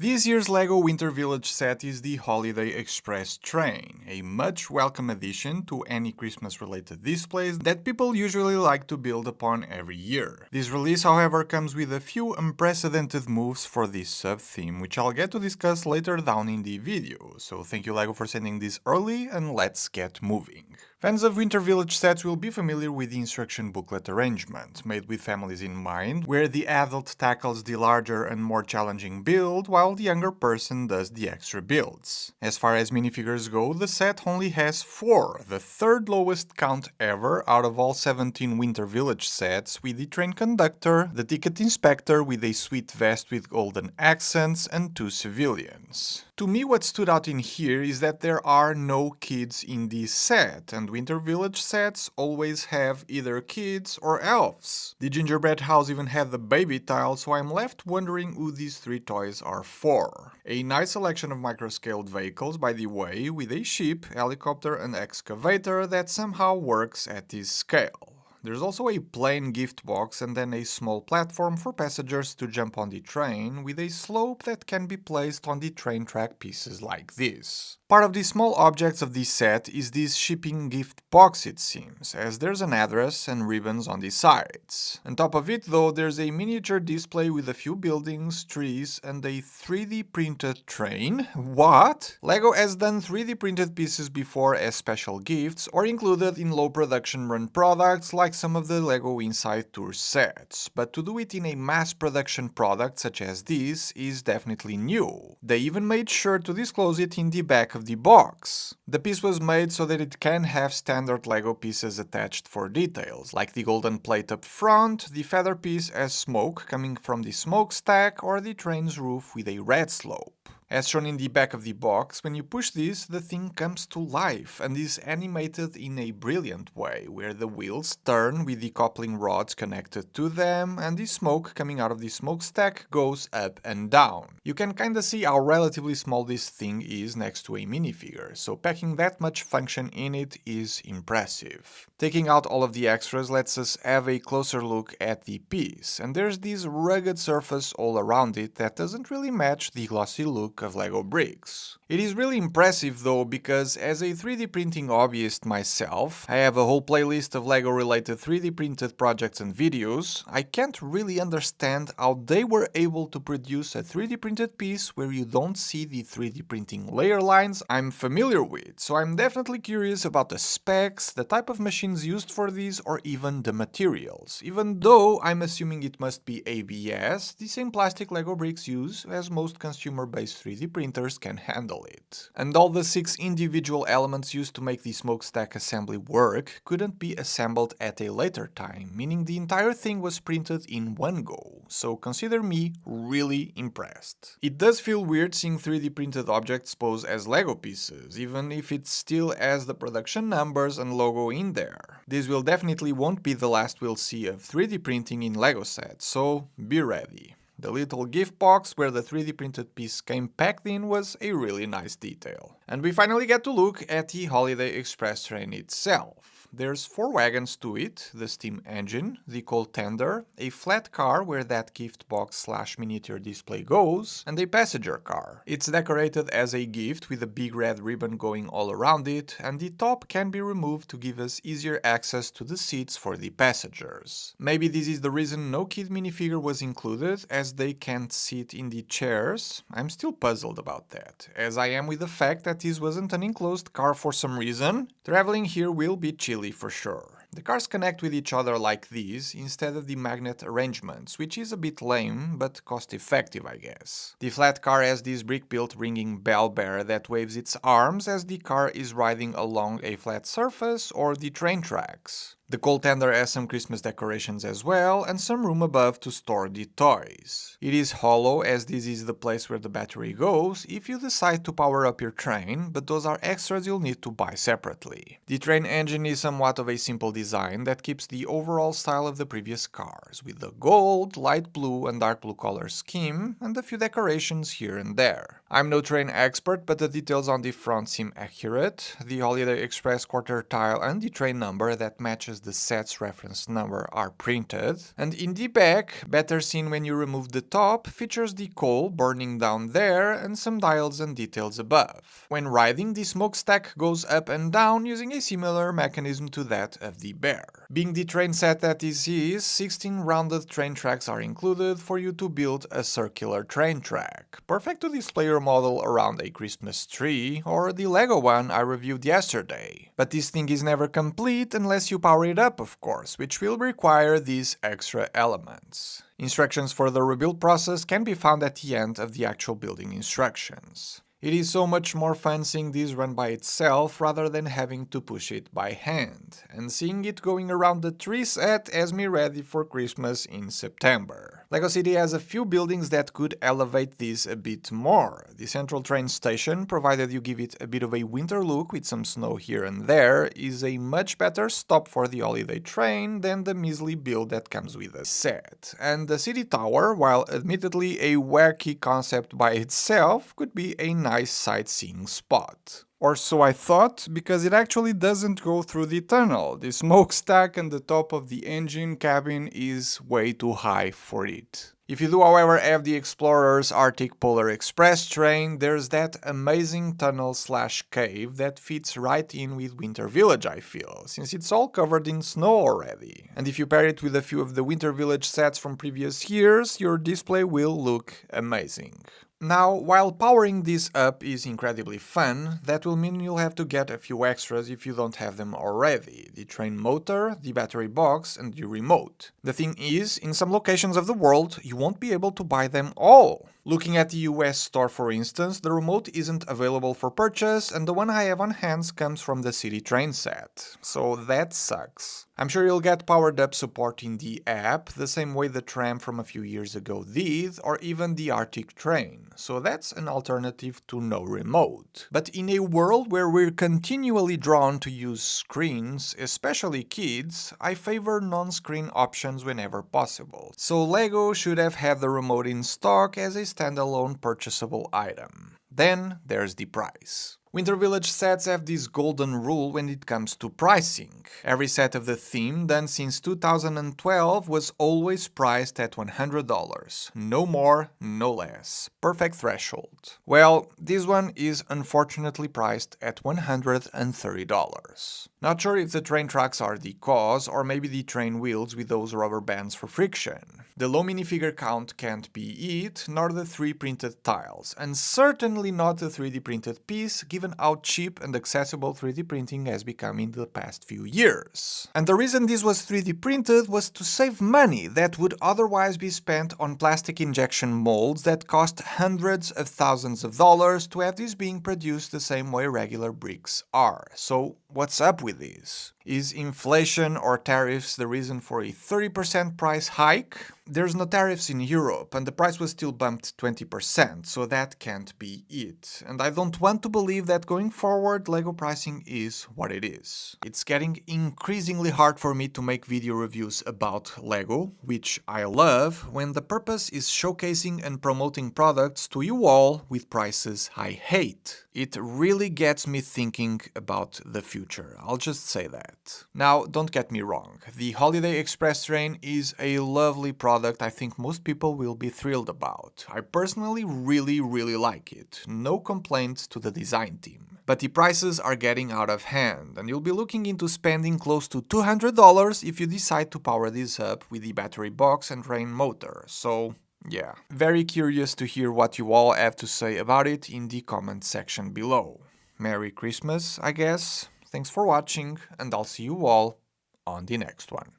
This year's LEGO Winter Village set is the Holiday Express train, a much welcome addition to any Christmas-related displays that people usually like to build upon every year. This release, however, comes with a few unprecedented moves for this sub-theme, which I'll get to discuss later down in the video, so thank you LEGO for sending this early, and let's get moving. Fans of Winter Village sets will be familiar with the instruction booklet arrangement, made with families in mind, where the adult tackles the larger and more challenging build, while the younger person does the extra builds. As far as minifigures go, the set only has 4, the third lowest count ever out of all 17 Winter Village sets, with the train conductor, the ticket inspector with a sweet vest with golden accents, and 2 civilians. To me, what stood out in here is that there are no kids in this set, and Winter Village sets always have either kids or elves. The gingerbread house even had the baby tile, so I'm left wondering who these 3 toys are for. A nice selection of micro-scaled vehicles, by the way, with a ship, helicopter and excavator that somehow works at this scale. There's also a plain gift box and then a small platform for passengers to jump on the train, with a slope that can be placed on the train track pieces like this. Part of the small objects of this set is this shipping gift box, it seems, as there's an address and ribbons on the sides. On top of it though, there's a miniature display with a few buildings, trees and a 3D printed train. What? LEGO has done 3D printed pieces before as special gifts or included in low production run products like some of the LEGO Inside Tour sets, but to do it in a mass production product such as this is definitely new. They even made sure to disclose it in the back of the box. The piece was made so that it can have standard LEGO pieces attached for details, like the golden plate up front, the feather piece as smoke coming from the smokestack, or the train's roof with a red slope. As shown in the back of the box, when you push this, the thing comes to life and is animated in a brilliant way, where the wheels turn with the coupling rods connected to them and the smoke coming out of the smokestack goes up and down. You can kinda see how relatively small this thing is next to a minifigure, so packing that much function in it is impressive. Taking out all of the extras lets us have a closer look at the piece, and there's this rugged surface all around it that doesn't really match the glossy look of LEGO bricks. It is really impressive though, because as a 3D printing hobbyist myself, I have a whole playlist of LEGO related 3D printed projects and videos. I can't really understand how they were able to produce a 3D printed piece where you don't see the 3D printing layer lines I'm familiar with, so I'm definitely curious about the specs, the type of machines used for these, or even the materials, even though I'm assuming it must be ABS, the same plastic LEGO bricks use as most consumer-based 3D printers can handle it. And all the 6 individual elements used to make the smokestack assembly work couldn't be assembled at a later time, meaning the entire thing was printed in one go, so consider me really impressed. It does feel weird seeing 3D printed objects posed as LEGO pieces, even if it still has the production numbers and logo in there. This will definitely won't be the last we'll see of 3D printing in LEGO sets, so be ready. The little gift box where the 3D printed piece came packed in was a really nice detail. And we finally get to look at the Holiday Express train itself. There's 4 wagons to it, the steam engine, the coal tender, a flat car where that gift box / miniature display goes, and a passenger car. It's decorated as a gift with a big red ribbon going all around it, and the top can be removed to give us easier access to the seats for the passengers. Maybe this is the reason no kid minifigure was included, as they can't sit in the chairs. I'm still puzzled about that, as I am with the fact that this wasn't an enclosed car for some reason. Traveling here will be chilly for sure. The cars connect with each other like these, instead of the magnet arrangements, which is a bit lame, but cost effective I guess. The flat car has this brick-built ringing bell bearer that waves its arms as the car is riding along a flat surface or the train tracks. The coal tender has some Christmas decorations as well, and some room above to store the toys. It is hollow, as this is the place where the battery goes if you decide to power up your train, but those are extras you'll need to buy separately. The train engine is somewhat of a simple design that keeps the overall style of the previous cars, with the gold, light blue and dark blue color scheme, and a few decorations here and there. I'm no train expert, but the details on the front seem accurate. The Holiday Express quarter tile and the train number that matches the set's reference number are printed. And in the back, better seen when you remove the top, features the coal burning down there and some dials and details above. When riding, the smokestack goes up and down using a similar mechanism to that of the Bear. Being the train set that this is, 16 rounded train tracks are included for you to build a circular train track. Perfect to display your model around a Christmas tree, or the Lego one I reviewed yesterday. But this thing is never complete unless you power it up, of course, which will require these extra elements. Instructions for the rebuild process can be found at the end of the actual building instructions. It is so much more fun seeing this run by itself rather than having to push it by hand, and seeing it going around the tree set has me ready for Christmas in September. LEGO City has a few buildings that could elevate this a bit more. The central train station, provided you give it a bit of a winter look with some snow here and there, is a much better stop for the holiday train than the measly build that comes with the set. And the city tower, while admittedly a wacky concept by itself, could be a nice sightseeing spot. Or so I thought, because it actually doesn't go through the tunnel. The smokestack and the top of the engine cabin is way too high for it. If you do, however, have the Explorer's Arctic Polar Express train, there's that amazing tunnel/cave that fits right in with Winter Village, I feel, since it's all covered in snow already. And if you pair it with a few of the Winter Village sets from previous years, your display will look amazing. Now, while powering this up is incredibly fun, that will mean you'll have to get a few extras if you don't have them already: the train motor, the battery box, and the remote. The thing is, in some locations of the world, you won't be able to buy them all. Looking at the US store, for instance, the remote isn't available for purchase, and the one I have on hand comes from the City Train set. So that sucks. I'm sure you'll get powered-up support in the app, the same way the tram from a few years ago did, or even the Arctic train, so that's an alternative to no remote. But in a world where we're continually drawn to use screens, especially kids, I favor non-screen options whenever possible. So LEGO should have had the remote in stock as a standalone purchasable item. Then there's the price. Winter Village sets have this golden rule when it comes to pricing. Every set of the theme done since 2012 was always priced at $100. No more, no less. Perfect threshold. Well, this one is unfortunately priced at $130. Not sure if the train tracks are the cause, or maybe the train wheels with those rubber bands for friction. The low minifigure count can't be it, nor the 3 printed tiles, and certainly not the 3D printed piece, given how cheap and accessible 3D printing has become in the past few years. And the reason this was 3D printed was to save money that would otherwise be spent on plastic injection molds that cost hundreds of thousands of dollars to have these being produced the same way regular bricks are. So what's up with this? Is inflation or tariffs the reason for a 30% price hike? There's no tariffs in Europe, and the price was still bumped 20%, so that can't be it. And I don't want to believe that going forward, LEGO pricing is what it is. It's getting increasingly hard for me to make video reviews about LEGO, which I love, when the purpose is showcasing and promoting products to you all with prices I hate. It really gets me thinking about the future, I'll just say that. Now, don't get me wrong, the Holiday Express train is a lovely product I think most people will be thrilled about. I personally really like it, no complaints to the design team. But the prices are getting out of hand, and you'll be looking into spending close to $200 if you decide to power this up with the battery box and train motor, so yeah. Very curious to hear what you all have to say about it in the comment section below. Merry Christmas, I guess. Thanks for watching, and I'll see you all on the next one.